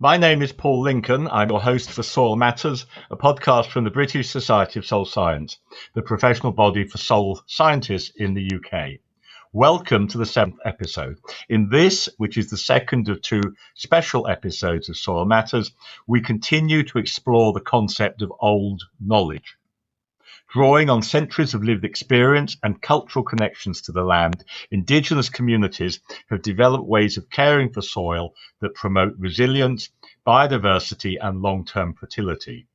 My name is Paul Lincoln. I'm your host for Soil Matters, a podcast from the British Society of Soil Science, the professional body for soil scientists in the UK. Welcome to the 7th episode. In this, which is the second of two special episodes of Soil Matters, we continue to explore the concept of old knowledge. Drawing on centuries of lived experience and cultural connections to the land, Indigenous communities have developed ways of caring for soil that promote resilience, biodiversity, and long-term fertility.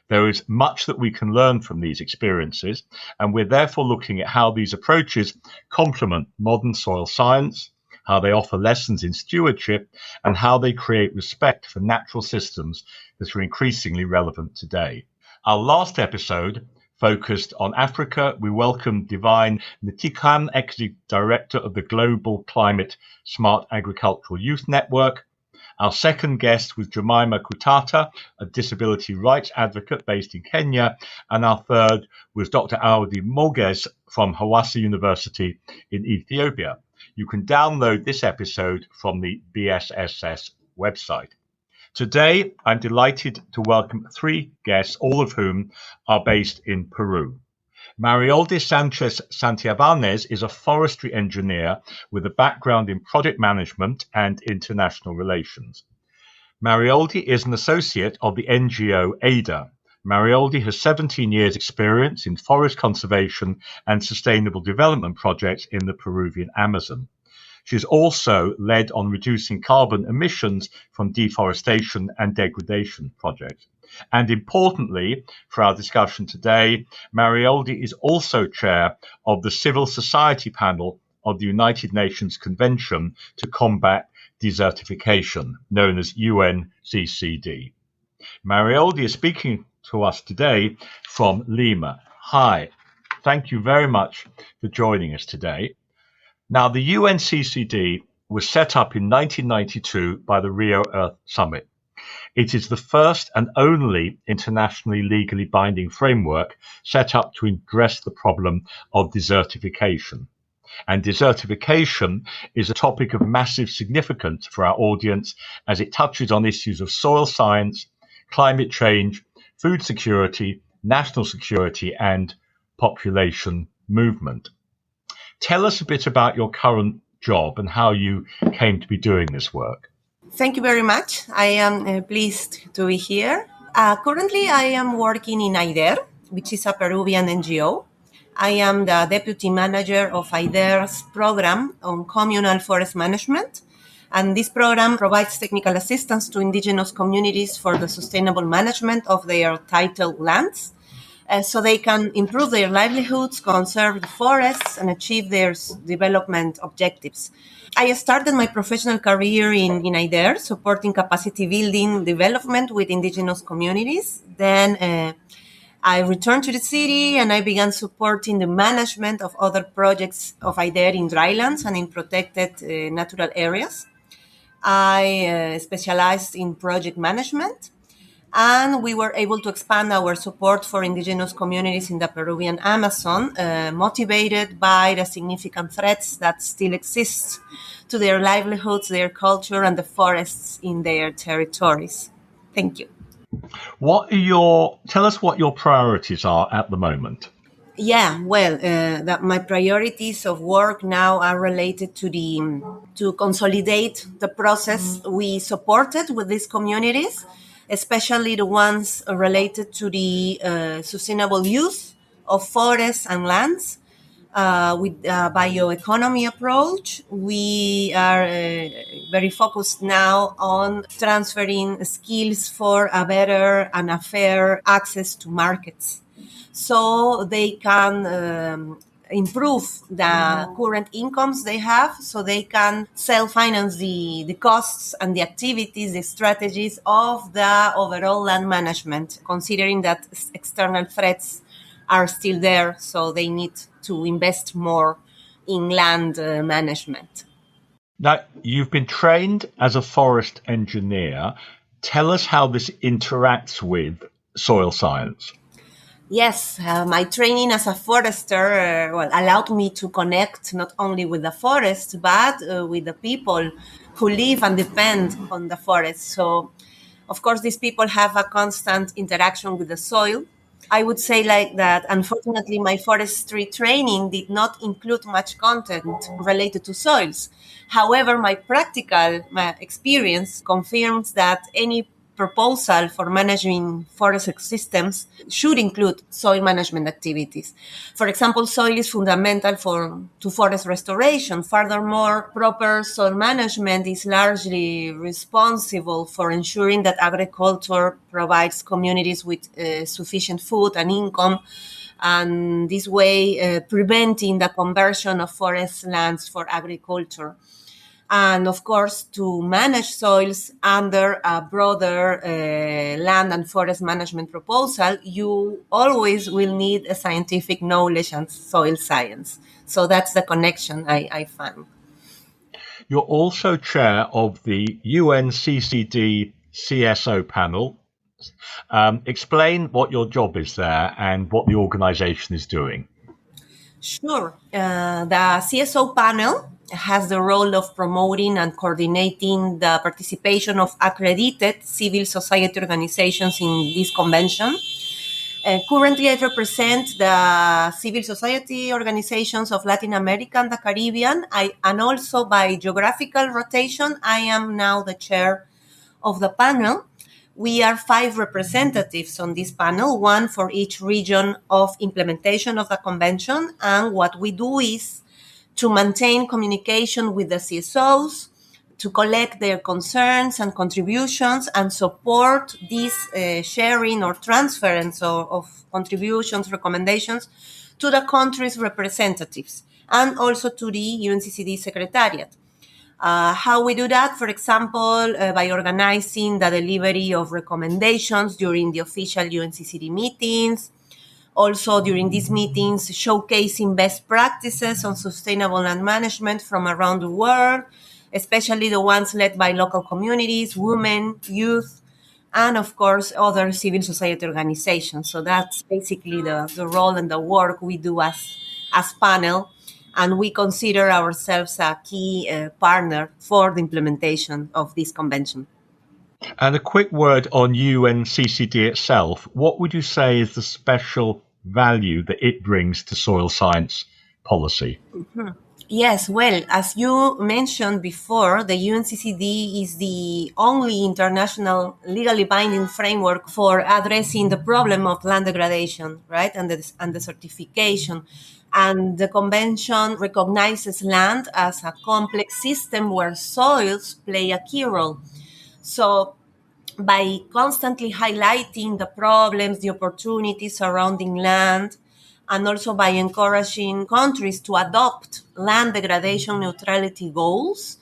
There is much that we can learn from these experiences, and we're therefore looking at how these approaches complement modern soil science, how they offer lessons in stewardship, and how they create respect for natural systems that are increasingly relevant today. Our last episode focused on Africa. We welcomed Divine Ntikan, Executive Director of the Global Climate Smart Agricultural Youth Network. Our second guest was Jemima Kutata, a disability rights advocate based in Kenya. And our third was Dr. Audi Moges from Hawassa University in Ethiopia. You can download this episode from the BSSS website. Today, I'm delighted to welcome three guests, all of whom are based in Peru. Marioldy Sanchez Santivanez is a forestry engineer with a background in project management and international relations. Marioldy is an associate of the NGO ADA. Marioldy has 17 years' experience in forest conservation and sustainable development projects in the Peruvian Amazon. She's also led on reducing carbon emissions from deforestation and degradation projects. And importantly, for our discussion today, Marioldy is also chair of the Civil Society Panel of the United Nations Convention to Combat Desertification, known as UNCCD. Marioldy is speaking to us today from Lima. Hi, thank you very much for joining us today. Now, the UNCCD was set up in 1992 by the Rio Earth Summit. It is the first and only internationally legally binding framework set up to address the problem of desertification. And desertification is a topic of massive significance for our audience as it touches on issues of soil science, climate change, food security, national security, and population movement. Tell us a bit about your current job and how you came to be doing this work. Thank you very much. I am pleased to be here. Currently, I am working in AIDER, which is a Peruvian NGO. I am the deputy manager of AIDER's program on communal forest management. And this program provides technical assistance to indigenous communities for the sustainable management of their titled lands. So they can improve their livelihoods, conserve the forests, and achieve their development objectives. I started my professional career in AIDER, supporting capacity building development with indigenous communities. Then I returned to the city and I began supporting the management of other projects of AIDER in drylands and in protected natural areas. I specialized in project management. And we were able to expand our support for indigenous communities in the Peruvian Amazon, motivated by the significant threats that still exist to their livelihoods, their culture, and the forests in their territories. Thank you. Tell us what your priorities are at the moment. Yeah, well, my priorities of work now are related to consolidate the process we supported with these communities, especially the ones related to the sustainable use of forests and lands with a bioeconomy approach. We are very focused now on transferring skills for a better and a fair access to markets, so they can improve the current incomes they have, so they can self-finance the costs and the activities, the strategies of the overall land management, considering that external threats are still there, so they need to invest more in land management. Now, you've been trained as a forest engineer. Tell us how this interacts with soil science. Yes, my training as a forester allowed me to connect not only with the forest, but with the people who live and depend on the forest. So Of course, these people have a constant interaction with the soil. I would say like that, unfortunately, my forestry training did not include much content related to soils. However, my experience confirms that any proposal for managing forest systems should include soil management activities. For example, soil is fundamental to forest restoration. Furthermore, proper soil management is largely responsible for ensuring that agriculture provides communities with sufficient food and income, and this way preventing the conversion of forest lands for agriculture. And of course, to manage soils under a broader land and forest management proposal, you always will need a scientific knowledge and soil science. So that's the connection I found. You're also chair of the UNCCD CSO panel. Explain what your job is there and what the organization is doing. Sure. The CSO panel has the role of promoting and coordinating the participation of accredited civil society organizations in this convention. Currently, I represent the civil society organizations of Latin America and the Caribbean. And also by geographical rotation, I am now the chair of the panel. We are 5 representatives on this panel, 1 for each region of implementation of the convention. And what we do is to maintain communication with the CSOs, to collect their concerns and contributions and support this sharing or transference of contributions, recommendations to the country's representatives and also to the UNCCD Secretariat. How we do that, for example, by organizing the delivery of recommendations during the official UNCCD meetings. Also, during these meetings, showcasing best practices on sustainable land management from around the world, especially the ones led by local communities, women, youth, and of course, other civil society organizations. So that's basically the role and the work we do as panel. And we consider ourselves a key partner for the implementation of this convention. And a quick word on UNCCD itself. What would you say is the special value that it brings to soil science policy? Mm-hmm. Yes, well, as you mentioned before, the UNCCD is the only international legally binding framework for addressing the problem of land degradation, right, and the certification. And the convention recognizes land as a complex system where soils play a key role. So by constantly highlighting the problems, the opportunities surrounding land, and also by encouraging countries to adopt land degradation neutrality goals,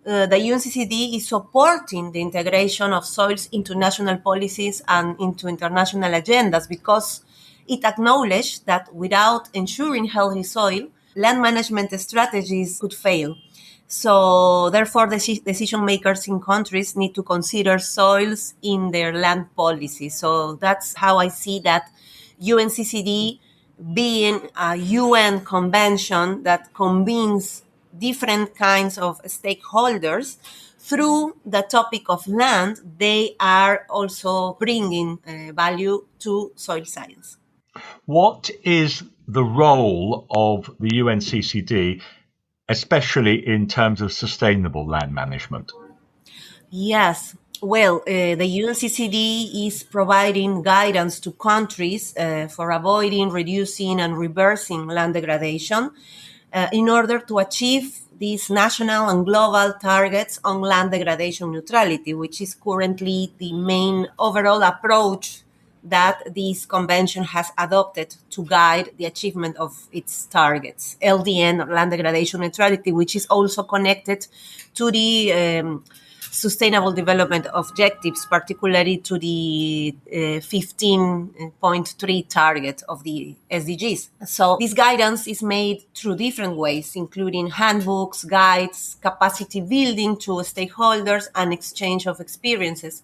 the UNCCD is supporting the integration of soils into national policies and into international agendas because it acknowledged that without ensuring healthy soil, land management strategies could fail. So therefore, decision makers in countries need to consider soils in their land policy. So that's how I see that UNCCD being a UN convention that convenes different kinds of stakeholders through the topic of land, they are also bringing value to soil science. What is the role of the UNCCD, especially in terms of sustainable land management? Yes. Well, the UNCCD is providing guidance to countries for avoiding, reducing, and reversing land degradation in order to achieve these national and global targets on land degradation neutrality, which is currently the main overall approach that this convention has adopted to guide the achievement of its targets. LDN, land degradation neutrality, which is also connected to the Sustainable Development Objectives, particularly to the 15.3 target of the SDGs. So this guidance is made through different ways, including handbooks, guides, capacity building to stakeholders, and exchange of experiences.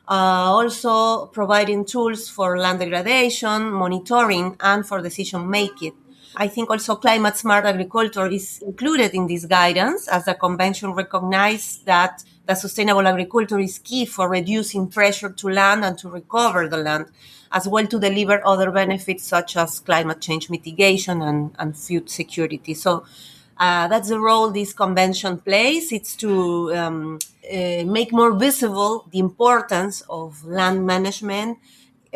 Also providing tools for land degradation, monitoring, and for decision making. I think also climate smart agriculture is included in this guidance, as the convention recognized that the sustainable agriculture is key for reducing pressure to land and to recover the land, as well to deliver other benefits such as climate change mitigation and food security. So that's the role this convention plays. It's to make more visible the importance of land management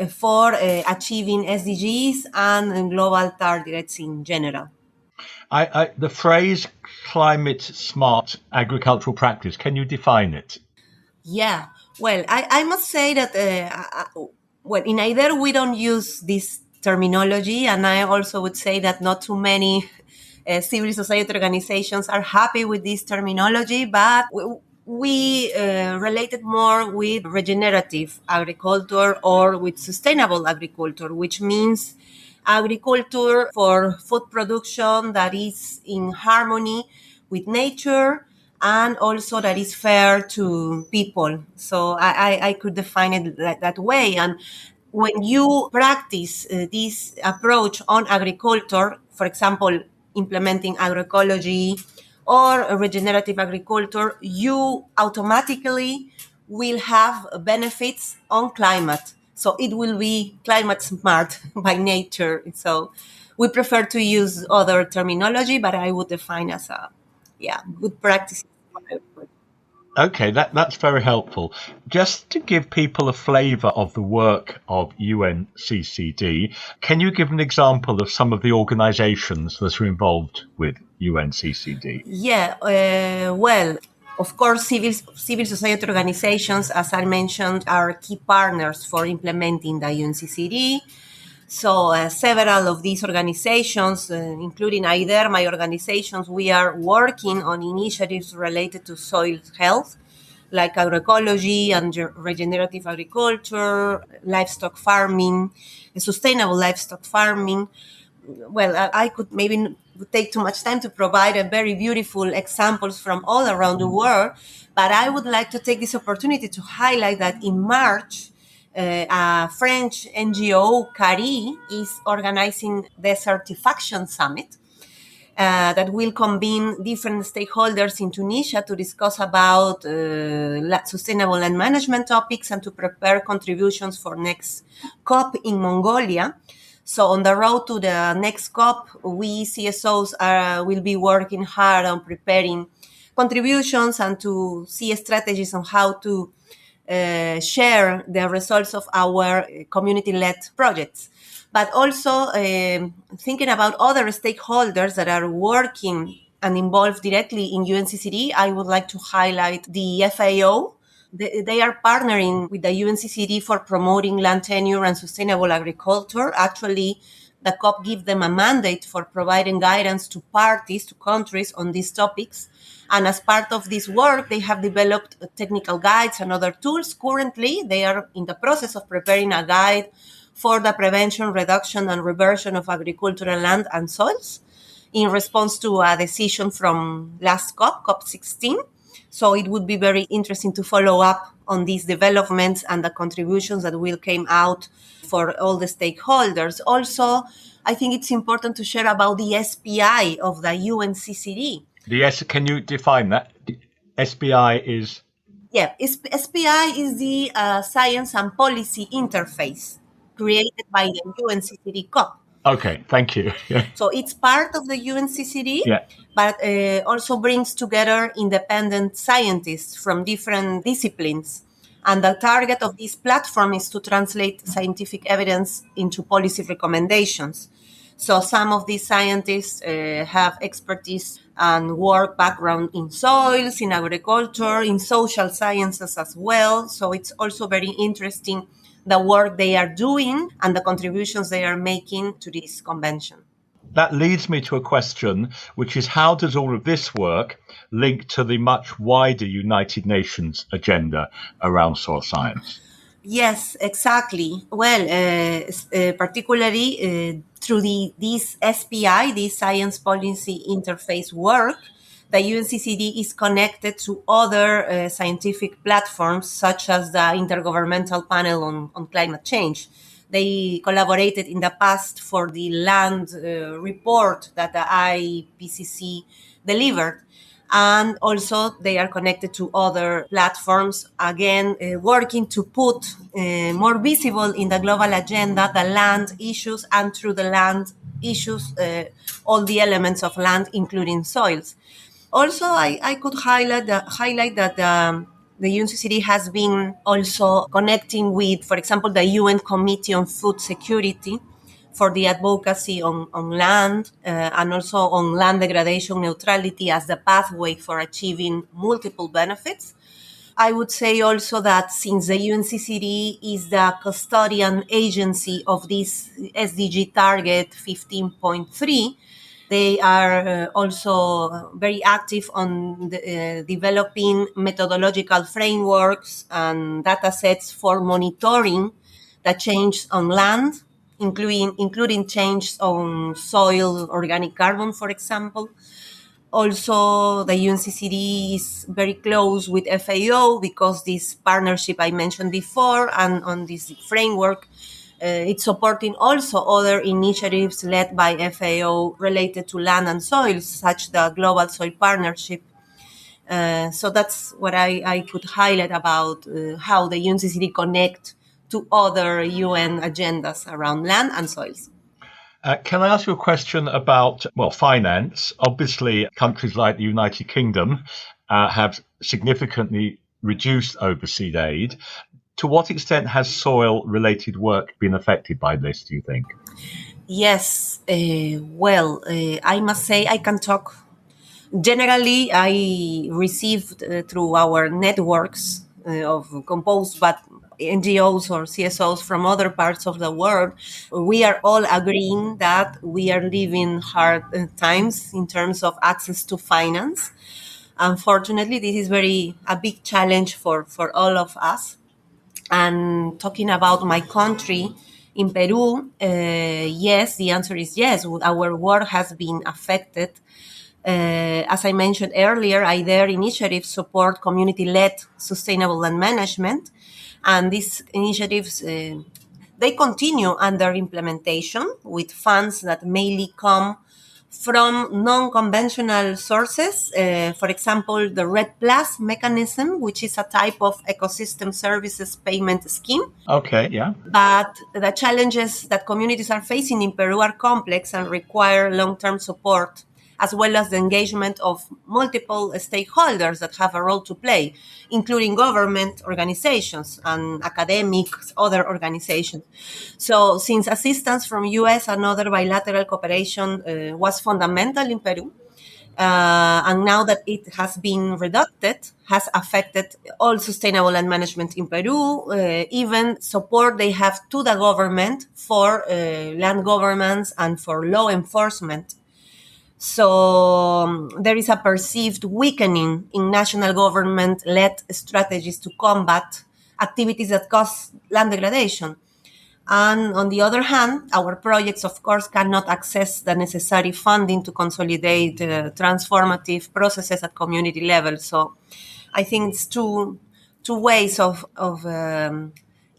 for achieving SDGs and global targets in general. The phrase climate smart agricultural practice, can you define it? Yeah, well, I must say that, well, in IDER we don't use this terminology, and I also would say that not too many civil society organizations are happy with this terminology, but we relate it more with regenerative agriculture or with sustainable agriculture, which means agriculture for food production that is in harmony with nature and also that is fair to people. So I could define it that way. And when you practice this approach on agriculture, for example, implementing agroecology or regenerative agriculture, you automatically will have benefits on climate. So it will be climate smart by nature. So we prefer to use other terminology, but I would define as a good practice. Okay, that's very helpful. Just to give people a flavour of the work of UNCCD, can you give an example of some of the organisations that are involved with UNCCD? Yeah, well, of course, civil society organizations, as I mentioned, are key partners for implementing the UNCCD. So several of these organizations, including IDER, my organizations, we are working on initiatives related to soil health, like agroecology and regenerative agriculture, livestock farming, sustainable livestock farming. Well, I could maybe take too much time to provide a very beautiful examples from all around the world, but I would like to take this opportunity to highlight that in March, a French NGO, CARI, is organizing the Certification Summit that will convene different stakeholders in Tunisia to discuss about sustainable land management topics and to prepare contributions for next COP in Mongolia. So on the road to the next COP, we CSOs will be working hard on preparing contributions and to see strategies on how to share the results of our community-led projects. But also thinking about other stakeholders that are working and involved directly in UNCCD, I would like to highlight the FAO. They are partnering with the UNCCD for promoting land tenure and sustainable agriculture. Actually, the COP gives them a mandate for providing guidance to parties, to countries on these topics. And as part of this work, they have developed technical guides and other tools. Currently, they are in the process of preparing a guide for the prevention, reduction, and reversion of agricultural land and soils in response to a decision from last COP, COP16. So it would be very interesting to follow up on these developments and the contributions that will come out for all the stakeholders. Also, I think it's important to share about the SPI of the UNCCD. Can you define that? SPI is? Yeah, SPI is the Science and Policy Interface created by the UNCCD COP. Okay, thank you. So it's part of the UNCCD, but also brings together independent scientists from different disciplines. And the target of this platform is to translate scientific evidence into policy recommendations. So some of these scientists have expertise and work background in soils, in agriculture, in social sciences as well. So it's also very interesting the work they are doing and the contributions they are making to this convention. That leads me to a question, which is how does all of this work link to the much wider United Nations agenda around soil science? Yes, exactly. Well, particularly through this SPI, this Science Policy Interface work, the UNCCD is connected to other scientific platforms, such as the Intergovernmental Panel on Climate Change. They collaborated in the past for the land report that the IPCC delivered. And also they are connected to other platforms, again, working to put more visible in the global agenda the land issues, and through the land issues, all the elements of land, including soils. Also, I could highlight that the UNCCD has been also connecting with, for example, the UN Committee on Food Security for the advocacy on land, and also on land degradation neutrality as the pathway for achieving multiple benefits. I would say also that since the UNCCD is the custodian agency of this SDG target 15.3, they are also very active on developing methodological frameworks and data sets for monitoring the change on land, including change on soil organic carbon, for example. Also, the UNCCD is very close with FAO because this partnership I mentioned before, and on this framework, it's supporting also other initiatives led by FAO related to land and soils, such the Global Soil Partnership. So that's what I could highlight about how the UNCCD connect to other UN agendas around land and soils. Can I ask you a question about, finance? Obviously, countries like the United Kingdom have significantly reduced overseas aid. To what extent has soil-related work been affected by this, do you think? Yes, I must say I can talk. Generally, I received through our networks of composed but NGOs or CSOs from other parts of the world, we are all agreeing that we are living hard times in terms of access to finance. Unfortunately, this is a big challenge for all of us. And talking about my country, in Peru, yes, the answer is yes. Our work has been affected. As I mentioned earlier, IDER initiatives support community-led sustainable land management, and these initiatives, they continue under implementation with funds that mainly come from non-conventional sources. For example, the RED Plus mechanism, which is a type of ecosystem services payment scheme. Okay, yeah. But the challenges that communities are facing in Peru are complex and require long-term support, as well as the engagement of multiple stakeholders that have a role to play, including government organizations and academics, other organizations. So since assistance from US and other bilateral cooperation was fundamental in Peru, and now that it has been reduced, has affected all sustainable land management in Peru, even support they have to the government for land governance and for law enforcement. So there is a perceived weakening in national government-led strategies to combat activities that cause land degradation. And on the other hand, our projects, of course, cannot access the necessary funding to consolidate transformative processes at community level. So I think it's two ways of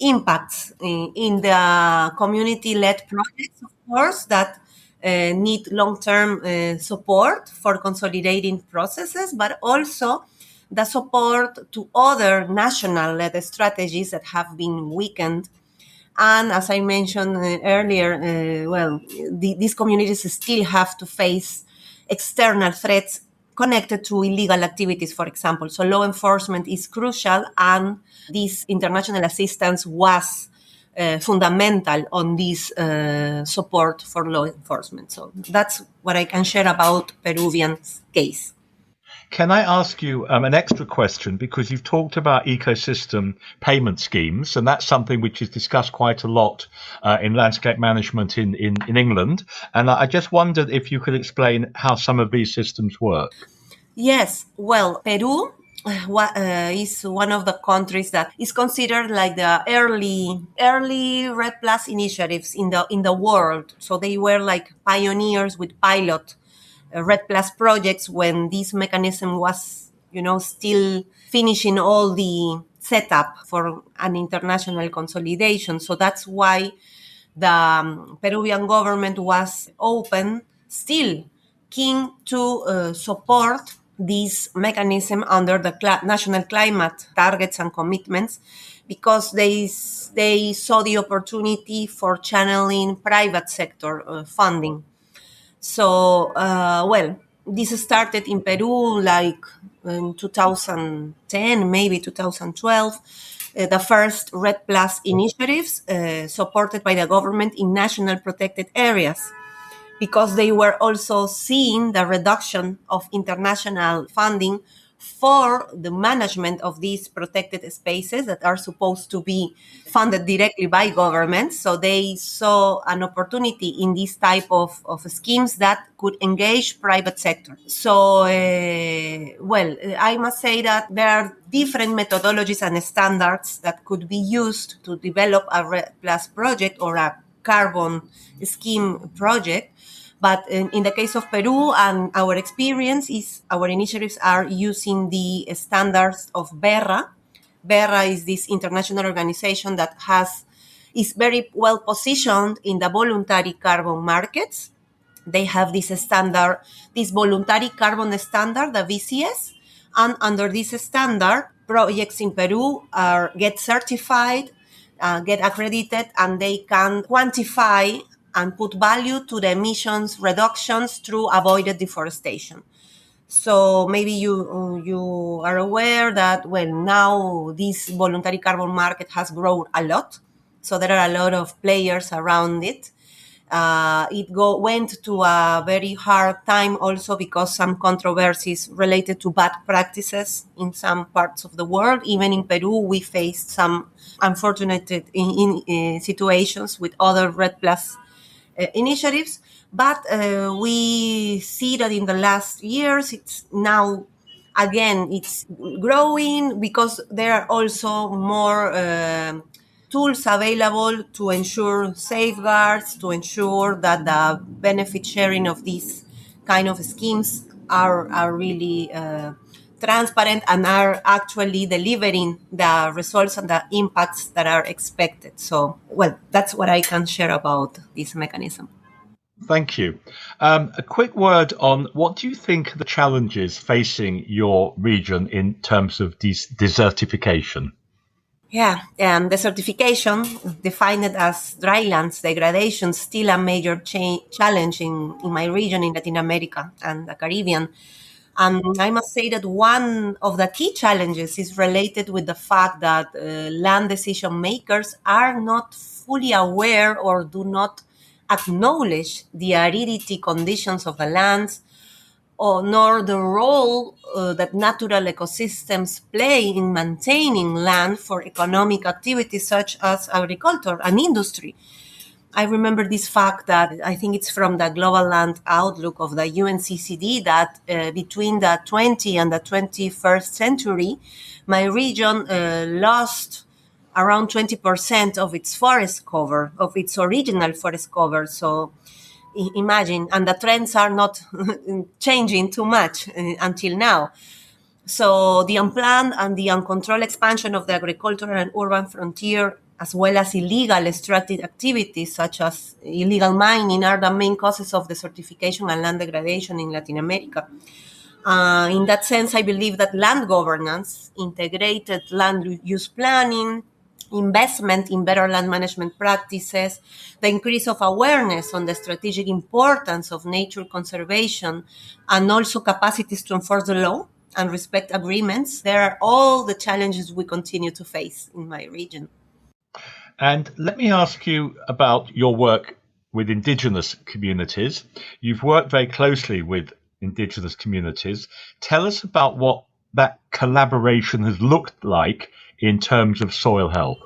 impacts in the community-led projects, of course, that need long-term support for consolidating processes, but also the support to other national-led strategies that have been weakened. And as I mentioned earlier, these communities still have to face external threats connected to illegal activities, for example. So law enforcement is crucial, and this international assistance was fundamental on this support for law enforcement. So that's what I can share about Peruvian's case. Can I ask you an extra question? Because you've talked about ecosystem payment schemes, and that's something which is discussed quite a lot in landscape management in England. And I just wondered if you could explain how some of these systems work. Yes, well, Peru is one of the countries that is considered like the early RED Plus initiatives in the world. So they were like pioneers with pilot RED Plus projects when this mechanism was, still finishing all the setup for an international consolidation. So that's why the Peruvian government was still keen to support this mechanism under the national climate targets and commitments, because they saw the opportunity for channeling private sector funding. So, this started in Peru like in 2010, maybe 2012. The first Red Plus initiatives supported by the government in national protected areas, because they were also seeing the reduction of international funding for the management of these protected spaces that are supposed to be funded directly by governments. So they saw an opportunity in these type of schemes that could engage private sector. So, I must say that there are different methodologies and standards that could be used to develop a Red Plus project or a carbon scheme project. But in the case of Peru, and our experience is our initiatives are using the standards of BERRA. BERRA is this international organization that is very well positioned in the voluntary carbon markets. They have this standard, this voluntary carbon standard, the VCS, and under this standard, projects in Peru get certified, get accredited, and they can quantify and put value to the emissions reductions through avoided deforestation. So maybe you are aware that, now this voluntary carbon market has grown a lot. So there are a lot of players around it. It went to a very hard time also because some controversies related to bad practices in some parts of the world. Even in Peru, we faced some unfortunate situations with other Red Plus initiatives, but we see that in the last years, it's growing because there are also more tools available to ensure safeguards, to ensure that the benefit sharing of these kind of schemes are really transparent and are actually delivering the results and the impacts that are expected. So, that's what I can share about this mechanism. Thank you. A quick word on what do you think are the challenges facing your region in terms of desertification? Yeah, desertification, defined as drylands degradation, still a major challenge in my region in Latin America and the Caribbean. And I must say that one of the key challenges is related with the fact that land decision makers are not fully aware or do not acknowledge the aridity conditions of the lands, nor the role that natural ecosystems play in maintaining land for economic activities such as agriculture and industry. I remember this fact that I think it's from the Global Land Outlook of the UNCCD that between the 20th and the 21st century, my region lost around 20% of its forest cover, of its original forest cover. So imagine, and the trends are not changing too much until now. So the unplanned and the uncontrolled expansion of the agricultural and urban frontier, as well as illegal extractive activities such as illegal mining, are the main causes of desertification and land degradation in Latin America. In that sense, I believe that land governance, integrated land use planning, investment in better land management practices, the increase of awareness on the strategic importance of nature conservation, and also capacities to enforce the law and respect agreements, there are all the challenges we continue to face in my region. And let me ask you about your work with Indigenous communities. You've worked very closely with Indigenous communities. Tell us about what that collaboration has looked like in terms of soil health.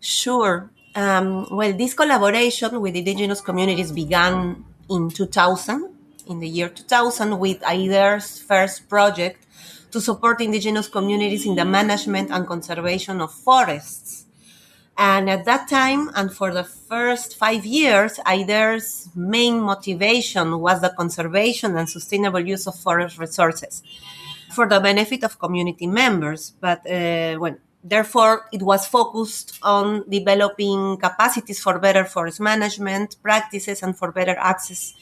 Sure. This collaboration with Indigenous communities began in 2000, in the year 2000, with AIDER's first project to support Indigenous communities in the management and conservation of forests. And at that time, and for the first 5 years, AIDER's main motivation was the conservation and sustainable use of forest resources for the benefit of community members. But Therefore, it was focused on developing capacities for better forest management practices and for better access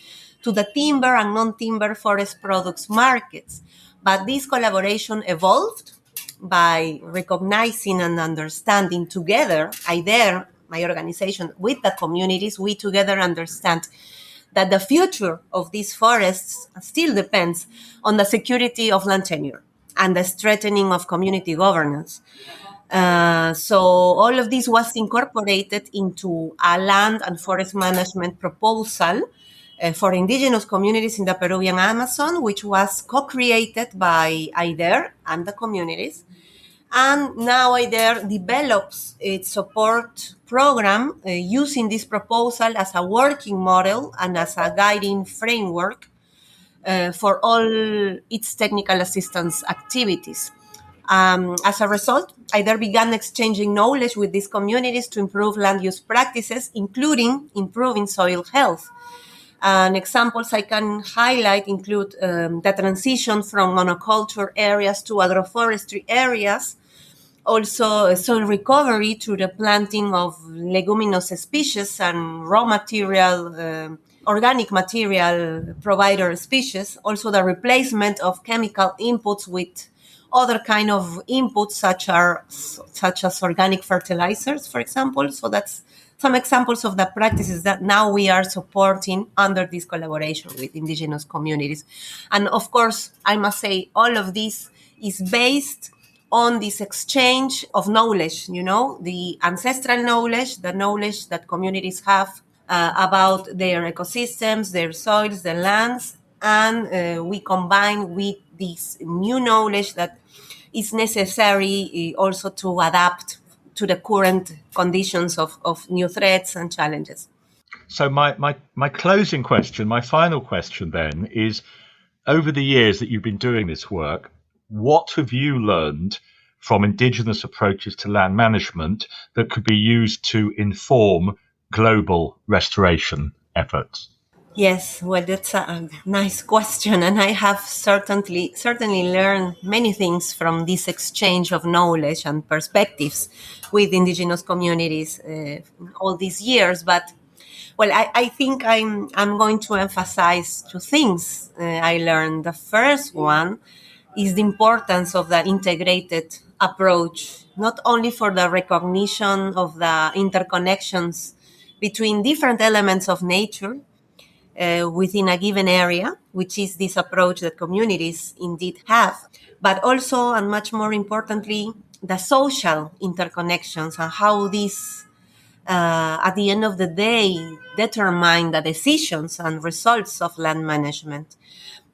to the timber and non-timber forest products markets. But this collaboration evolved by recognizing and understanding together, IDER, my organization, with the communities, we together understand that the future of these forests still depends on the security of land tenure and the strengthening of community governance. So all of this was incorporated into a land and forest management proposal for indigenous communities in the Peruvian Amazon, which was co-created by IDER and the communities. And now IDER develops its support program using this proposal as a working model and as a guiding framework for all its technical assistance activities. As a result, IDER began exchanging knowledge with these communities to improve land use practices, including improving soil health. And examples I can highlight include the transition from monoculture areas to agroforestry areas, also soil recovery through the planting of leguminous species and raw material, organic material provider species, also the replacement of chemical inputs with other kind of inputs such as organic fertilizers, for example. So that's some examples of the practices that now we are supporting under this collaboration with indigenous communities. And of course, I must say all of this is based on this exchange of knowledge, the ancestral knowledge, the knowledge that communities have about their ecosystems, their soils, their lands, and we combine with this new knowledge that is necessary also to adapt to the current conditions of new threats and challenges. So my closing question, my final question then is, over the years that you've been doing this work, what have you learned from indigenous approaches to land management that could be used to inform global restoration efforts? Yes, well, that's a nice question, and I have certainly learned many things from this exchange of knowledge and perspectives with indigenous communities all these years. But well, I think I'm going to emphasize two things I learned. The first one is the importance of the integrated approach, not only for the recognition of the interconnections between different elements of nature within a given area, which is this approach that communities indeed have, but also, and much more importantly, the social interconnections and how these, at the end of the day, determine the decisions and results of land management.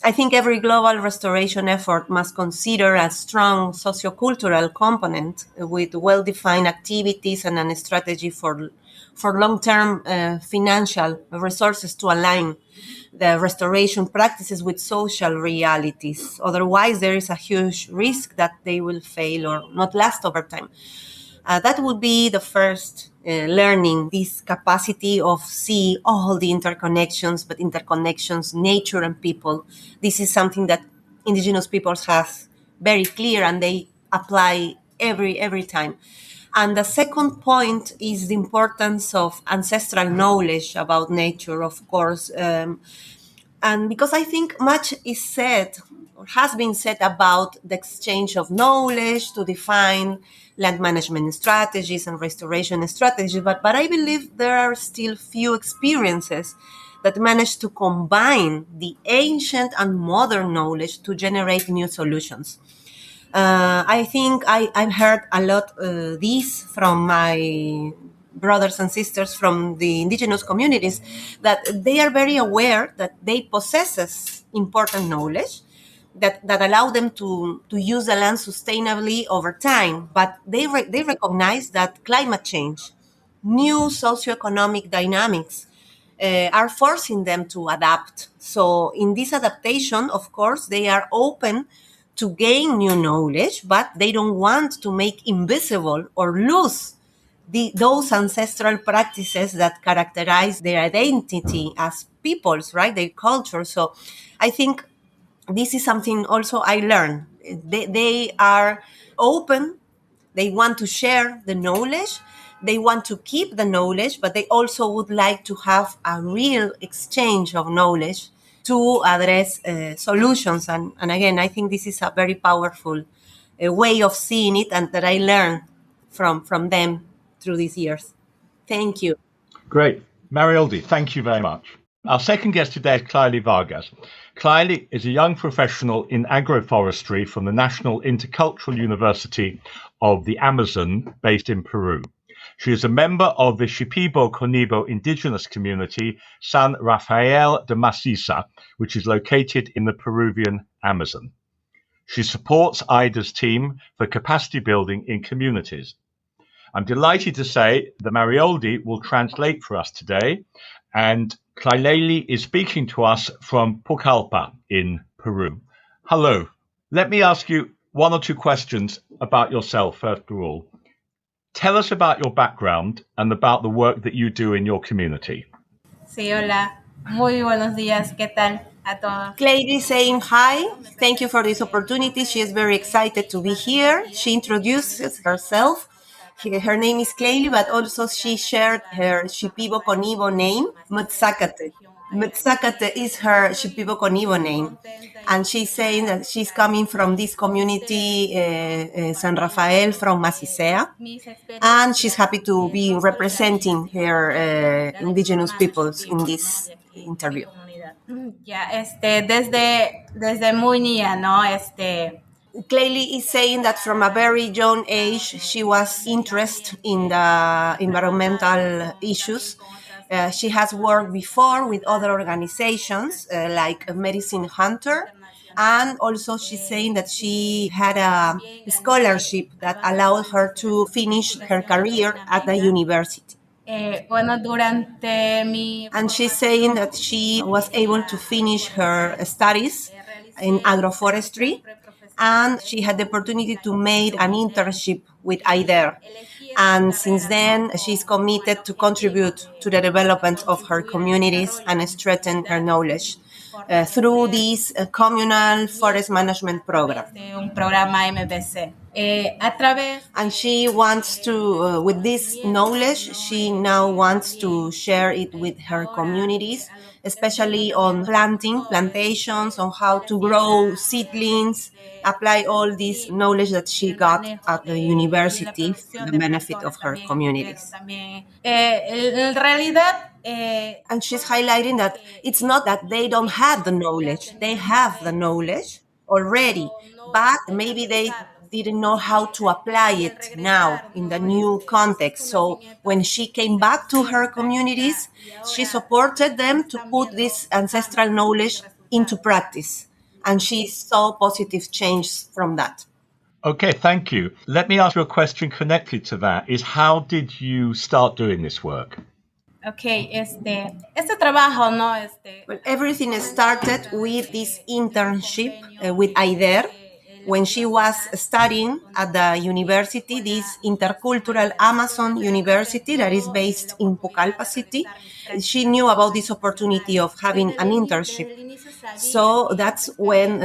I think every global restoration effort must consider a strong sociocultural component with well-defined activities and a strategy for long-term financial resources to align the restoration practices with social realities. Otherwise, there is a huge risk that they will fail or not last over time. That would be the first learning, this capacity of see all the interconnections, but interconnections, nature and people. This is something that indigenous peoples have very clear and they apply every time. And the second point is the importance of ancestral knowledge about nature, of course. And because I think much is said or has been said about the exchange of knowledge to define land management strategies and restoration strategies, but I believe there are still few experiences that manage to combine the ancient and modern knowledge to generate new solutions. I think I've heard a lot this from my brothers and sisters from the indigenous communities, that they are very aware that they possess important knowledge that allow them to use the land sustainably over time. But they recognize that climate change, new socioeconomic dynamics are forcing them to adapt. So in this adaptation, of course, they are open to gain new knowledge, but they don't want to make invisible or lose those ancestral practices that characterize their identity as peoples, right? Their culture. So I think this is something also I learned. They are open They want to share the knowledge. They want to keep the knowledge, but they also would like to have a real exchange of knowledge to address solutions. And again, I think this is a very powerful way of seeing it, and that I learned from them through these years. Thank you. Great. Marioldy, thank you very much. Our second guest today is Kleily Vargas. Kleily is a young professional in agroforestry from the National Intercultural University of the Amazon, based in Peru. She is a member of the Shipibo Conibo indigenous community, San Rafael de Maciza, which is located in the Peruvian Amazon. She supports IDA's team for capacity building in communities. I'm delighted to say that Marioldy will translate for us today, and Kleily is speaking to us from Pucallpa in Peru. Hello. Let me ask you one or two questions about yourself, first of all. Tell us about your background and about the work that you do in your community. Sí, hola. Muy buenos días. ¿Qué tal a todos? Kleily saying hi. Thank you for this opportunity. She is very excited to be here. She introduces herself. Her name is Kleily, but also she shared her Shipibo Conibo name, Mtsakate. Mtsakate is her Shipibo Conibo name. And she's saying that she's coming from this community, San Rafael from Macicea. And she's happy to be representing her indigenous peoples in this interview. Ya, desde muy niña, ¿no? Kleily is saying that from a very young age, she was interested in the environmental issues. She has worked before with other organizations like Medicine Hunter. And also she's saying that she had a scholarship that allowed her to finish her career at the university. And she's saying that she was able to finish her studies in agroforestry, and she had the opportunity to make an internship with IDER. And since then, she's committed to contribute to the development of her communities and strengthen her knowledge through this communal forest management program. And she wants to, with this knowledge, she now wants to share it with her communities, especially on plantations, on how to grow seedlings, apply all this knowledge that she got at the university for the benefit of her communities. And she's highlighting that it's not that they don't have the knowledge, they have the knowledge already, but maybe they didn't know how to apply it now in the new context. So when she came back to her communities, she supported them to put this ancestral knowledge into practice. And she saw positive change from that. Okay, thank you. Let me ask you a question connected to that, is how did you start doing this work? Okay, este trabajo, ¿no? Well, everything started with this internship with IDER. When she was studying at the university, this intercultural Amazon university that is based in Pucallpa City, she knew about this opportunity of having an internship. So that's when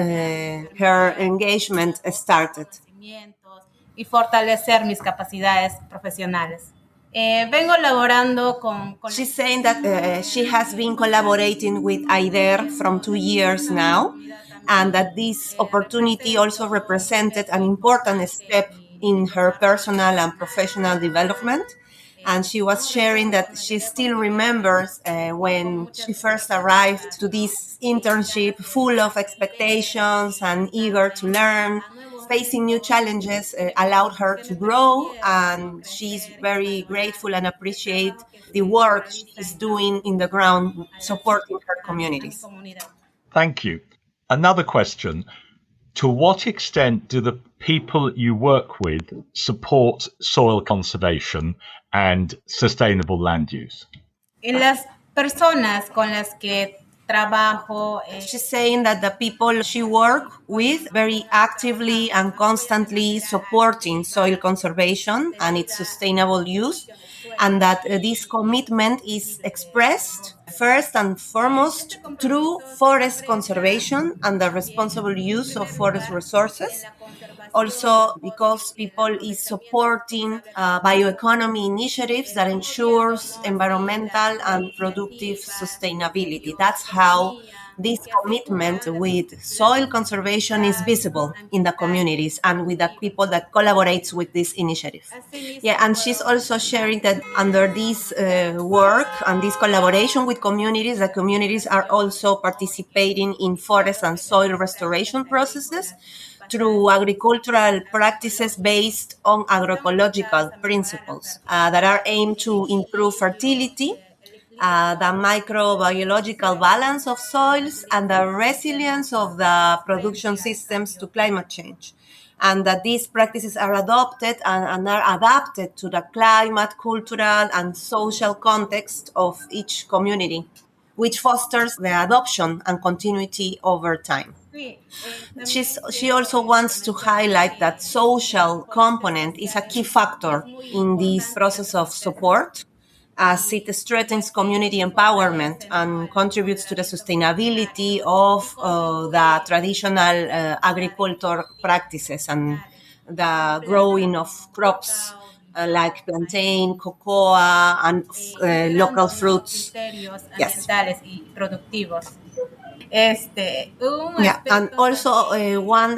her engagement started. Y fortalecer mis capacidades profesionales. Vengo elaborando con She's saying that she has been collaborating with IDER from 2 years now, and that this opportunity also represented an important step in her personal and professional development. And she was sharing that she still remembers when she first arrived to this internship, full of expectations and eager to learn. Facing new challenges allowed her to grow, and she's very grateful and appreciate the work she's doing in the ground, supporting her communities. Thank you. Another question. To what extent do the people you work with support soil conservation and sustainable land use? En las personas con las que trabajo. She's saying that the people she works with very actively and constantly supporting soil conservation and its sustainable use, and that this commitment is expressed first and foremost through forest conservation and the responsible use of forest resources. Also, because people is supporting bioeconomy initiatives that ensures environmental and productive sustainability. That's how this commitment with soil conservation is visible in the communities and with the people that collaborates with this initiative. Yeah, and she's also sharing that under this work and this collaboration with communities, the communities are also participating in forest and soil restoration processes through agricultural practices based on agroecological principles that are aimed to improve fertility, the microbiological balance of soils, and the resilience of the production systems to climate change. And that these practices are adopted and are adapted to the climate, cultural, and social context of each community, which fosters the adoption and continuity over time. She also wants to highlight that social component is a key factor in this process of support, as it strengthens community empowerment and contributes to the sustainability of the traditional agriculture practices and the growing of crops like plantain, cocoa, and local fruits. Yes. Yeah, and also one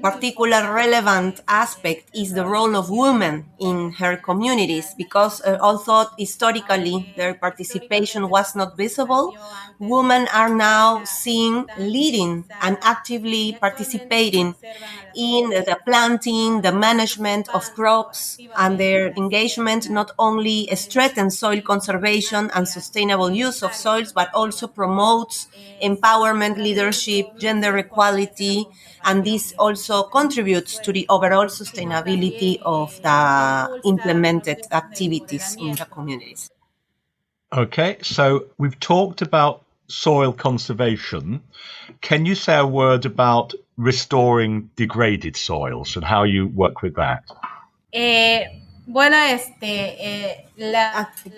particular relevant aspect is the role of women in her communities, because although historically their participation was not visible, women are now seen leading and actively participating in the planting, the management of crops, and their engagement not only strengthens soil conservation and sustainable use of soils, but also promotes empowerment, leadership, gender equality, and this also contributes to the overall sustainability of the implemented activities in the communities. Okay, so we've talked about soil conservation. Can you say a word about restoring degraded soils and how you work with that?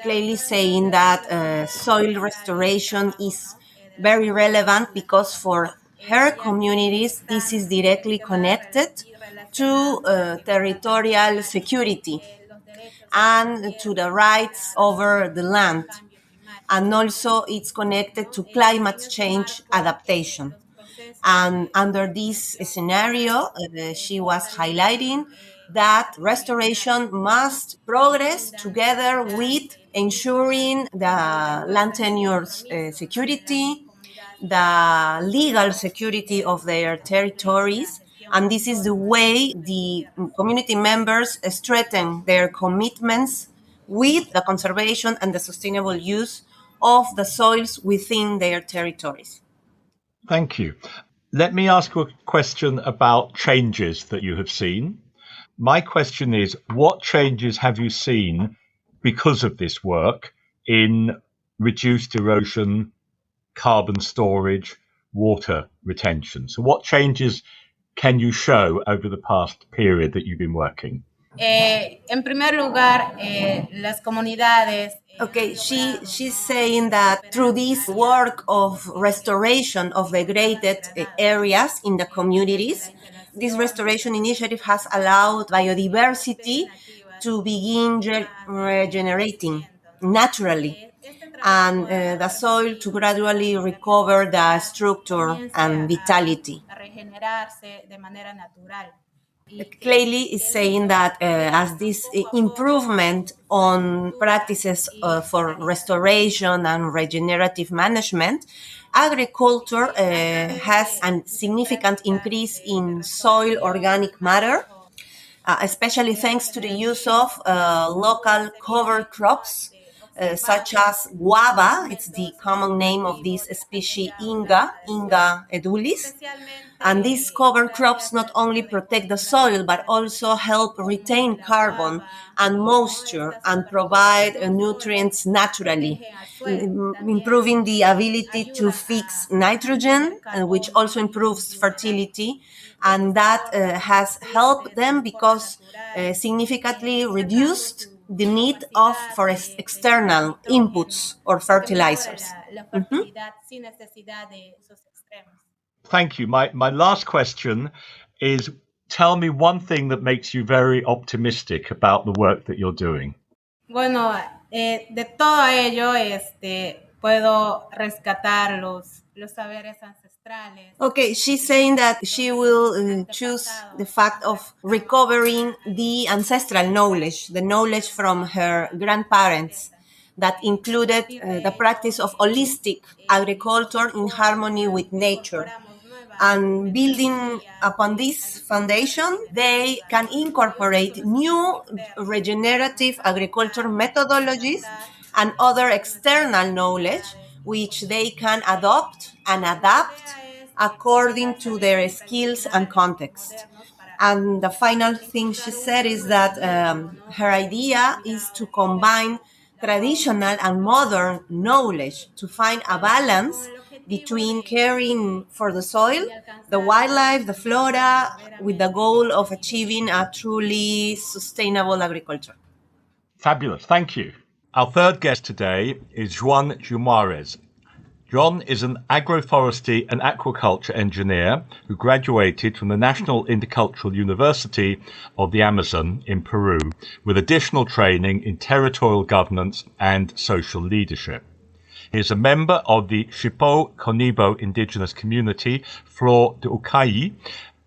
Clearly saying that soil restoration is very relevant because for her communities, this is directly connected to territorial security and to the rights over the land. And also it's connected to climate change adaptation. And under this scenario, she was highlighting that restoration must progress together with ensuring the land tenure's security, the legal security of their territories. And this is the way the community members strengthen their commitments with the conservation and the sustainable use of the soils within their territories. Thank you. Let me ask you a question about changes that you have seen. My question is, what changes have you seen because of this work in reduced erosion, carbon storage, water retention? So what changes can you show over the past period that you've been working? En primer lugar, las comunidades. Okay, she's saying that through this work of restoration of degraded areas in the communities, this restoration initiative has allowed biodiversity to begin regenerating naturally, and the soil to gradually recover the structure and vitality. Kleily is saying that as this improvement on practices for restoration and regenerative management, agriculture has a significant increase in soil organic matter, especially thanks to the use of local cover crops, such as guava. It's the common name of this species, Inga edulis. And these cover crops not only protect the soil, but also help retain carbon and moisture and provide nutrients naturally, improving the ability to fix nitrogen, which also improves fertility. And that has helped them because significantly reduced the need for external inputs or fertilizers. la fertilidad sin necesidad de esos extremos. Thank you. My last question is, tell me one thing that makes you very optimistic about the work that you're doing. Bueno, de todo ello, puedo rescatar los saberes ancestrales. Okay, she's saying that she will choose the fact of recovering the ancestral knowledge, the knowledge from her grandparents that included the practice of holistic agriculture in harmony with nature. And building upon this foundation, they can incorporate new regenerative agriculture methodologies and other external knowledge, which they can adopt and adapt according to their skills and context. And the final thing she said is that her idea is to combine traditional and modern knowledge to find a balance between caring for the soil, the wildlife, the flora, with the goal of achieving a truly sustainable agriculture. Fabulous. Thank you. Our third guest today is Juan Guimaraes. Jhon is an agroforestry and aquaculture engineer who graduated from the National Intercultural University of the Amazon in Peru with additional training in territorial governance and social leadership. He is a member of the Shipo-Conibo indigenous community, Flor de Ucayali,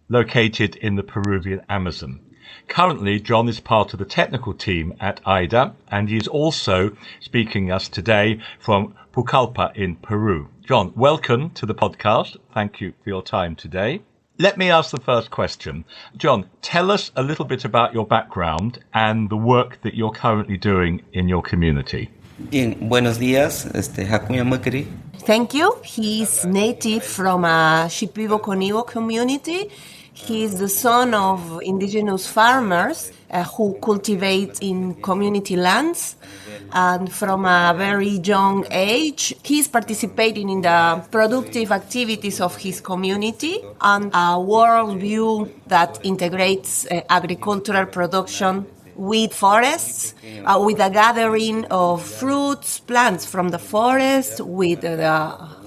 located in the Peruvian Amazon. Currently, Jhon is part of the technical team at IDA, and he is also speaking us today from Pucallpa in Peru. Jhon, welcome to the podcast. Thank you for your time today. Let me ask the first question. Jhon, tell us a little bit about your background and the work that you're currently doing in your community. Bien, buenos días, Hakuya Makri. Thank you. He's native from a Shipibo-Conibo community. He is the son of indigenous farmers who cultivate in community lands. And from a very young age, he's participating in the productive activities of his community and a worldview that integrates agricultural production with forests, with the gathering of fruits, plants from the forest, with the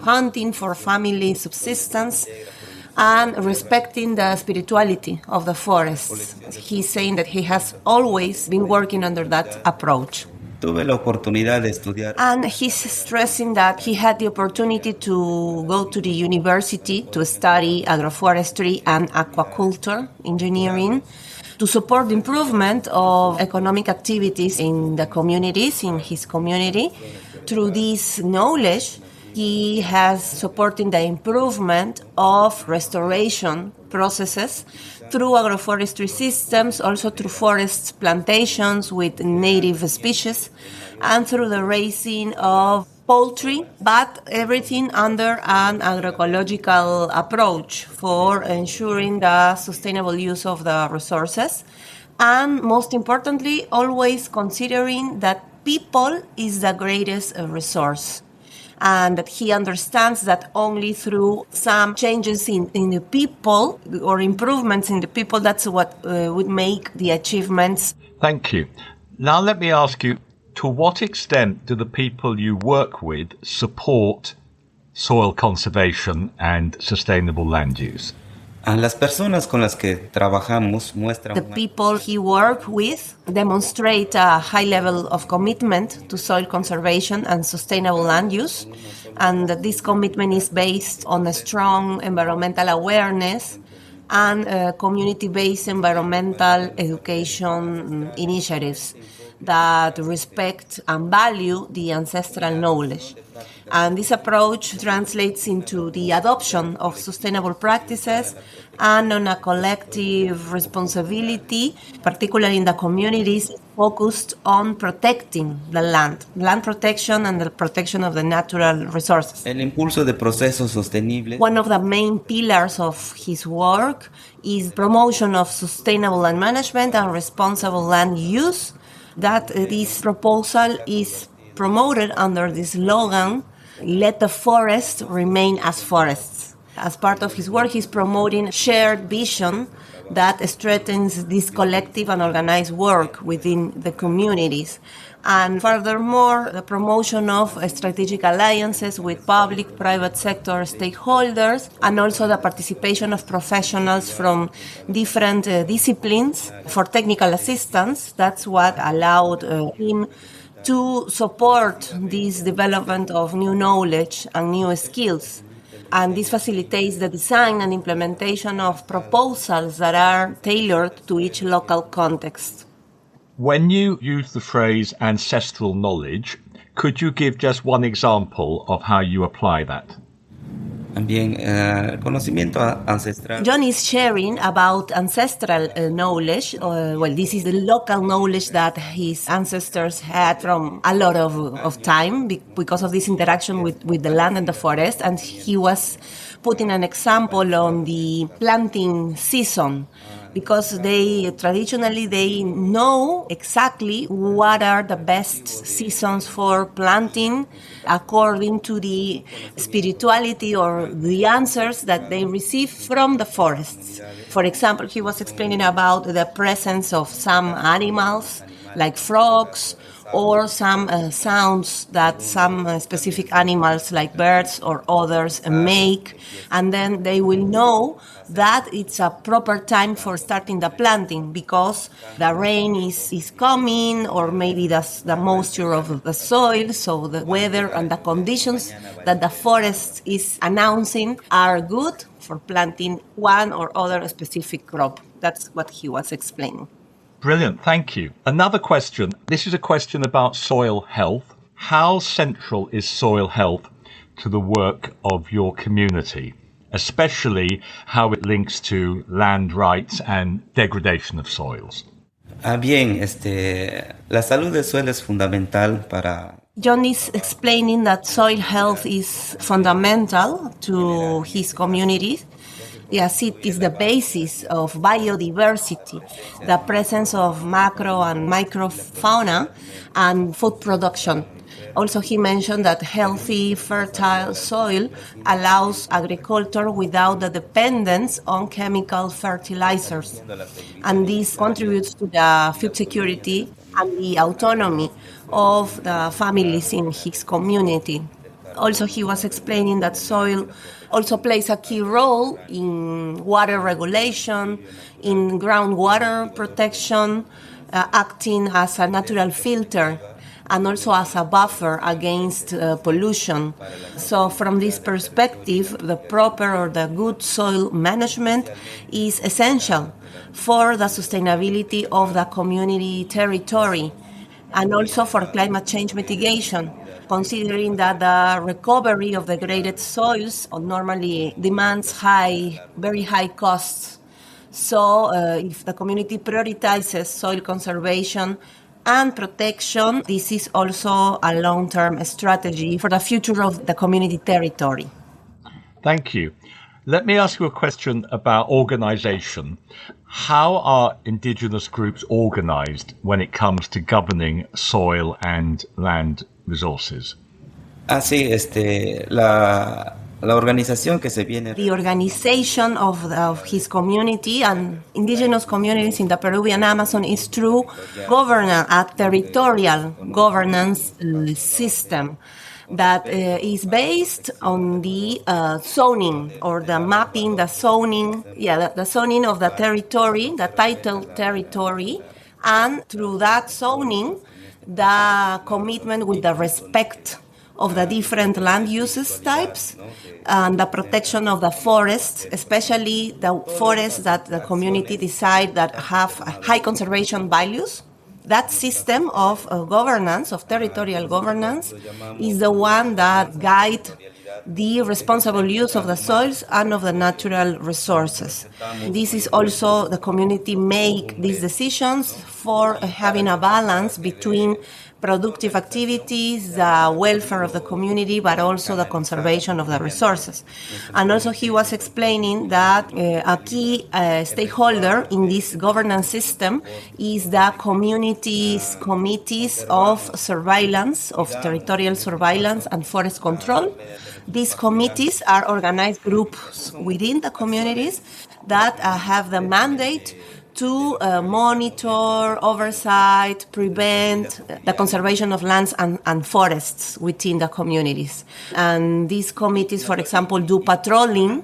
hunting for family subsistence, and respecting the spirituality of the forests. He's saying that he has always been working under that approach. Tuve la oportunidad de estudiar. And he's stressing that he had the opportunity to go to the university to study agroforestry and aquaculture engineering to support the improvement of economic activities in the communities, in his community. Through this knowledge, he has supporting the improvement of restoration processes through agroforestry systems, also through forest plantations with native species, and through the raising of poultry, but everything under an agroecological approach for ensuring the sustainable use of the resources. And most importantly, always considering that people is the greatest resource. And that he understands that only through some changes in the people or improvements in the people, that's what would make the achievements. Thank you. Now let me ask you, to what extent do the people you work with support soil conservation and sustainable land use? A las personas con las que trabajamos muestran. The people he works with demonstrate a high level of commitment to soil conservation and sustainable land use, and that this commitment is based on a strong environmental awareness and community-based environmental education initiatives that respect and value the ancestral knowledge. And this approach translates into the adoption of sustainable practices and on a collective responsibility, particularly in the communities focused on protecting the land protection and the protection of the natural resources. El impulso de procesos sostenibles. One of the main pillars of his work is promotion of sustainable land management and responsible land use. That this proposal is promoted under the slogan, "Let the forest remain as forests." As part of his work, he's promoting shared vision that strengthens this collective and organized work within the communities. And furthermore, the promotion of strategic alliances with public, private sector stakeholders, and also the participation of professionals from different disciplines for technical assistance. That's what allowed him to support this development of new knowledge and new skills. And this facilitates the design and implementation of proposals that are tailored to each local context. When you use the phrase ancestral knowledge, could you give just one example of how you apply that? También conocimiento ancestral. Jhon is sharing about ancestral knowledge. This is the local knowledge that his ancestors had from a lot of time because of this interaction with the land and the forest. And he was putting an example on the planting season, because they traditionally know exactly what are the best seasons for planting according to the spirituality or the answers that they receive from the forests. For example, he was explaining about the presence of some animals like frogs, or some sounds that some specific animals like birds or others make, and then they will know that it's a proper time for starting the planting because the rain is coming, or maybe the moisture of the soil, so the weather and the conditions that the forest is announcing are good for planting one or other specific crop. That's what he was explaining. Brilliant, thank you. Another question. This is a question about soil health. How central is soil health to the work of your community, especially how it links to land rights and degradation of soils? Bien, la salud del suelo es fundamental para... Jhon is explaining that soil health is fundamental to his community. Yes, it is the basis of biodiversity, the presence of macro and microfauna and food production. Also, he mentioned that healthy, fertile soil allows agriculture without the dependence on chemical fertilizers. And this contributes to the food security and the autonomy of the families in his community. Also, he was explaining that soil also plays a key role in water regulation, in groundwater protection, acting as a natural filter and also as a buffer against pollution. So from this perspective, the proper or the good soil management is essential for the sustainability of the community territory and also for climate change mitigation, considering that the recovery of degraded soils normally demands very high costs. So if the community prioritizes soil conservation and protection, this is also a long-term strategy for the future of the community territory. Thank you. Let me ask you a question about organization. How are Indigenous groups organized when it comes to governing soil and land resources? La organización que se viene... The organization of his community and indigenous communities in the Peruvian Amazon is through a territorial governance system that is based on the zoning or the mapping, the zoning of the territory, the titled territory, and through that zoning, the commitment with the respect of the different land uses types and the protection of the forests, especially the forests that the community decide that have high conservation values. That system of governance, of territorial governance, is the one that guides the responsible use of the soils and of the natural resources. This is also the community make these decisions for having a balance between productive activities, the welfare of the community, but also the conservation of the resources. And also he was explaining that a key stakeholder in this governance system is the community's committees of surveillance, of territorial surveillance and forest control. These committees are organized groups within the communities that have the mandate to monitor, oversight, prevent the conservation of lands and forests within the communities. And these committees, for example, do patrolling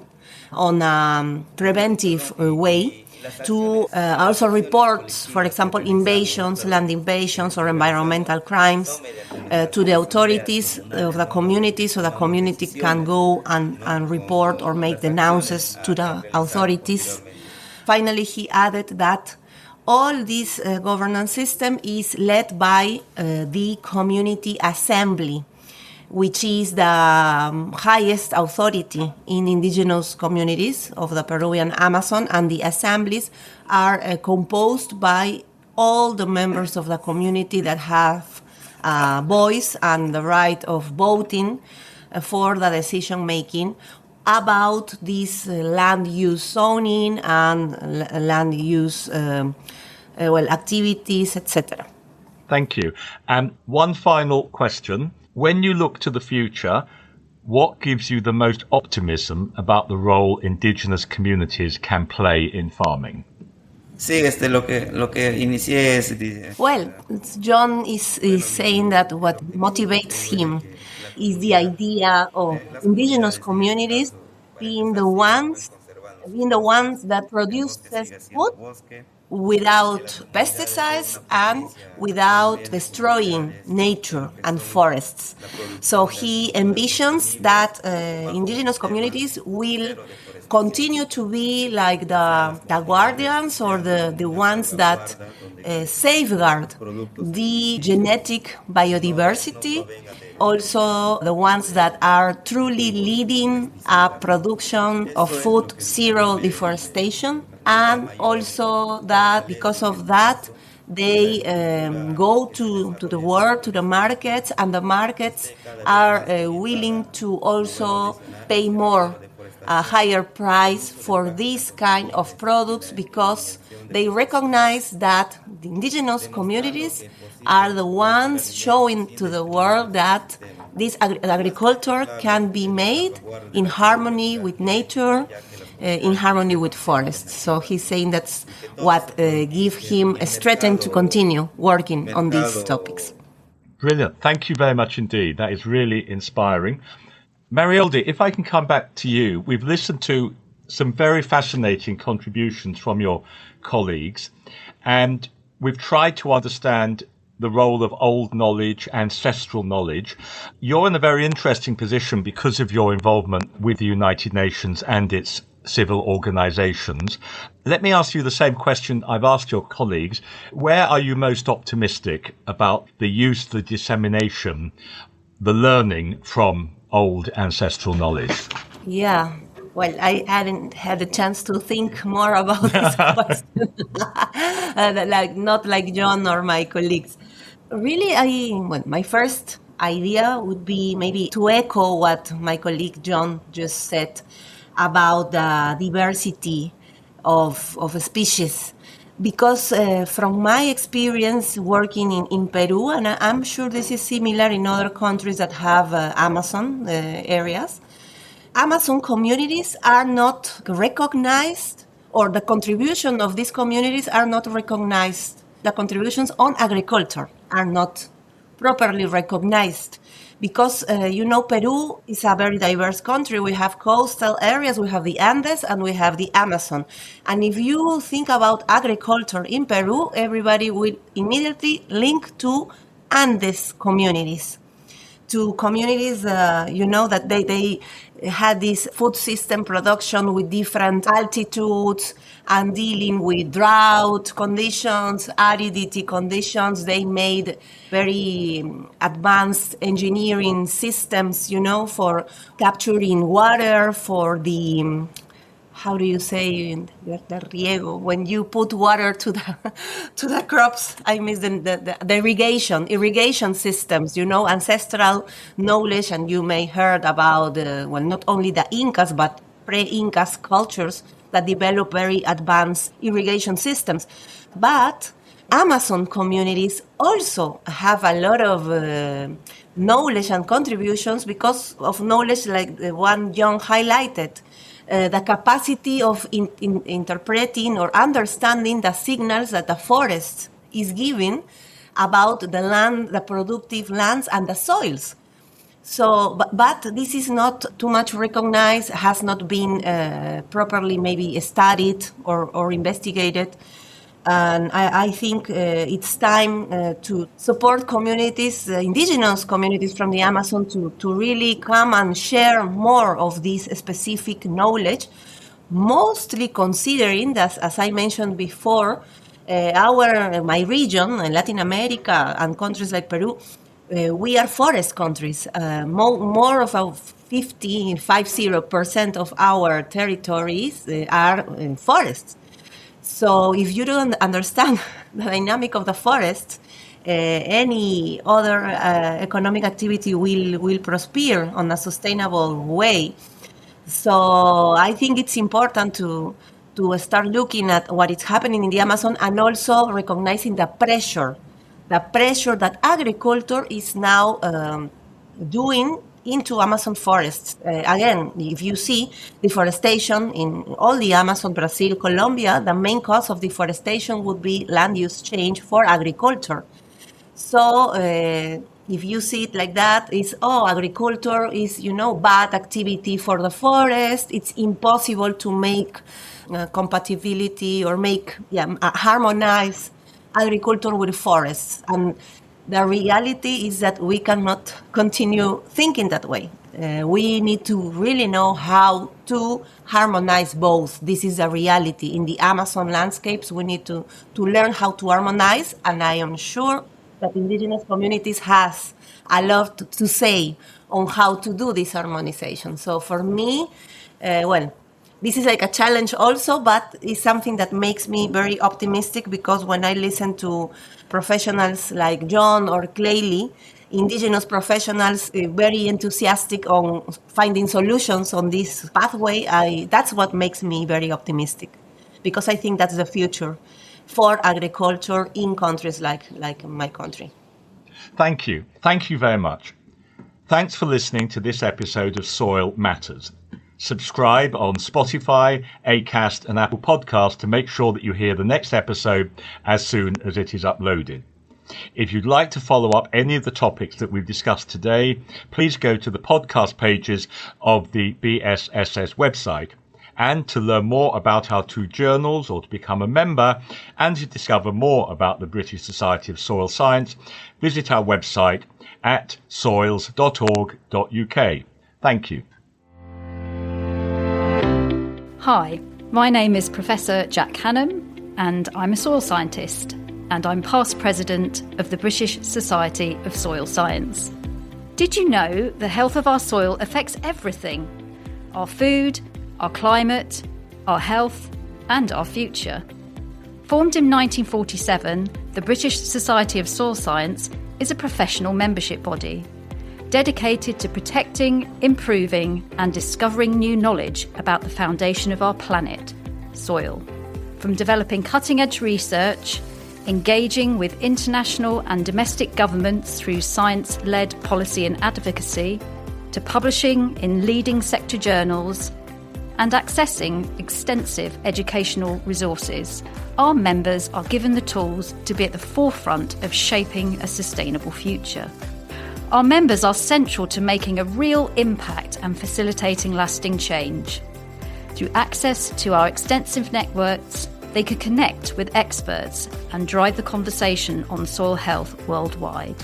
on a preventive way to also report, for example, invasions, land invasions or environmental crimes to the authorities of the community, so the community can go and report or make denounces to the authorities. Finally, he added that all this governance system is led by the community assembly, which is the highest authority in indigenous communities of the Peruvian Amazon, and the assemblies are composed by all the members of the community that have a voice and the right of voting for the decision making about this land use zoning and land use activities, etc. Thank you. And one final question. When you look to the future, what gives you the most optimism about the role indigenous communities can play in farming? Well, Jhon is saying that what motivates him is the idea of indigenous communities being the ones that produce food without pesticides and without destroying nature and forests. So he envisions that indigenous communities will continue to be like the guardians or the ones that safeguard the genetic biodiversity, also the ones that are truly leading a production of food, zero deforestation, and also that because of that they go to the world, to the markets, and the markets are willing to also pay more, a higher price for this kind of products, because they recognize that the indigenous communities are the ones showing to the world that this agriculture can be made in harmony with nature, in harmony with forests. So he's saying that's what gives him a strength to continue working on these topics. Brilliant. Thank you very much indeed. That is really inspiring. Marioldy, if I can come back to you, we've listened to some very fascinating contributions from your colleagues, and we've tried to understand the role of old knowledge, ancestral knowledge. You're in a very interesting position because of your involvement with the United Nations and its civil organizations. Let me ask you the same question I've asked your colleagues. Where are you most optimistic about the use, the dissemination, the learning from old ancestral knowledge? Yeah, well, I hadn't had a chance to think more about this question, not like Jhon or my colleagues. Really, my first idea would be maybe to echo what my colleague Jhon just said about the diversity of a species. Because from my experience working in Peru, and I'm sure this is similar in other countries that have Amazon areas, Amazon communities are not recognized, or the contribution of these communities are not recognized. The contributions on agriculture are not properly recognized. Because, Peru is a very diverse country. We have coastal areas, we have the Andes, and we have the Amazon. And if you think about agriculture in Peru, everybody will immediately link to Andes communities, to communities, that they had this food system production with different altitudes and dealing with drought conditions, aridity conditions. They made very advanced engineering systems, for capturing water, for the, how do you say the riego, when you put water to the crops? I miss the irrigation systems, ancestral knowledge. And you may heard about not only the Incas but pre-Incas cultures that develop very advanced irrigation systems. But Amazon communities also have a lot of knowledge and contributions because of knowledge like the one Jhon highlighted. The capacity of interpreting or understanding the signals that the forest is giving about the land, the productive lands, and the soils. So, but this is not too much recognized, has not been properly maybe studied or investigated. And I think it's time to support communities, indigenous communities from the Amazon to really come and share more of this specific knowledge, mostly considering that, as I mentioned before, my region, Latin America and countries like Peru, we are forest countries. More of 50% of our territories are forests. So if you don't understand the dynamic of the forest, any other economic activity will prosper on a sustainable way. So I think it's important to start looking at what is happening in the Amazon and also recognizing the pressure that agriculture is now doing into Amazon forests. Again, if you see deforestation in all the Amazon, Brazil, Colombia, the main cause of deforestation would be land use change for agriculture. So if you see it like that, agriculture is, bad activity for the forest. It's impossible to make compatibility or harmonize agriculture with forests. And the reality is that we cannot continue thinking that way. We need to really know how to harmonize both. This is a reality. In the Amazon landscapes, we need to learn how to harmonize, and I am sure that indigenous communities has a lot to say on how to do this harmonization. So for me, this is like a challenge also, but it's something that makes me very optimistic because when I listen to professionals like Jhon or Kleily, indigenous professionals very enthusiastic on finding solutions on this pathway, that's what makes me very optimistic because I think that's the future for agriculture in countries like my country. Thank you. Thank you very much. Thanks for listening to this episode of Soil Matters. Subscribe on Spotify, Acast and Apple Podcasts to make sure that you hear the next episode as soon as it is uploaded. If you'd like to follow up any of the topics that we've discussed today, please go to the podcast pages of the BSSS website. And to learn more about our two journals or to become a member and to discover more about the British Society of Soil Science, visit our website at soils.org.uk. Thank you. Hi, my name is Professor Jack Hannam and I'm a soil scientist and I'm past president of the British Society of Soil Science. Did you know the health of our soil affects everything? Our food, our climate, our health and our future. Formed in 1947, the British Society of Soil Science is a professional membership body dedicated to protecting, improving and discovering new knowledge about the foundation of our planet, soil. From developing cutting-edge research, engaging with international and domestic governments through science-led policy and advocacy, to publishing in leading sector journals, and accessing extensive educational resources, our members are given the tools to be at the forefront of shaping a sustainable future. Our members are central to making a real impact and facilitating lasting change. Through access to our extensive networks, they can connect with experts and drive the conversation on soil health worldwide.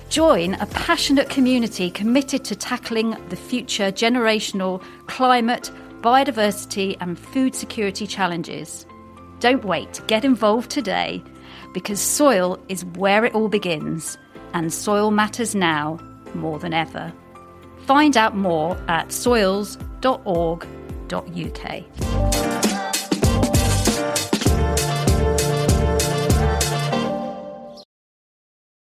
Join a passionate community committed to tackling the future generational climate, biodiversity and food security challenges. Don't wait, get involved today because soil is where it all begins and soil matters now more than ever. Find out more at soils.org.uk.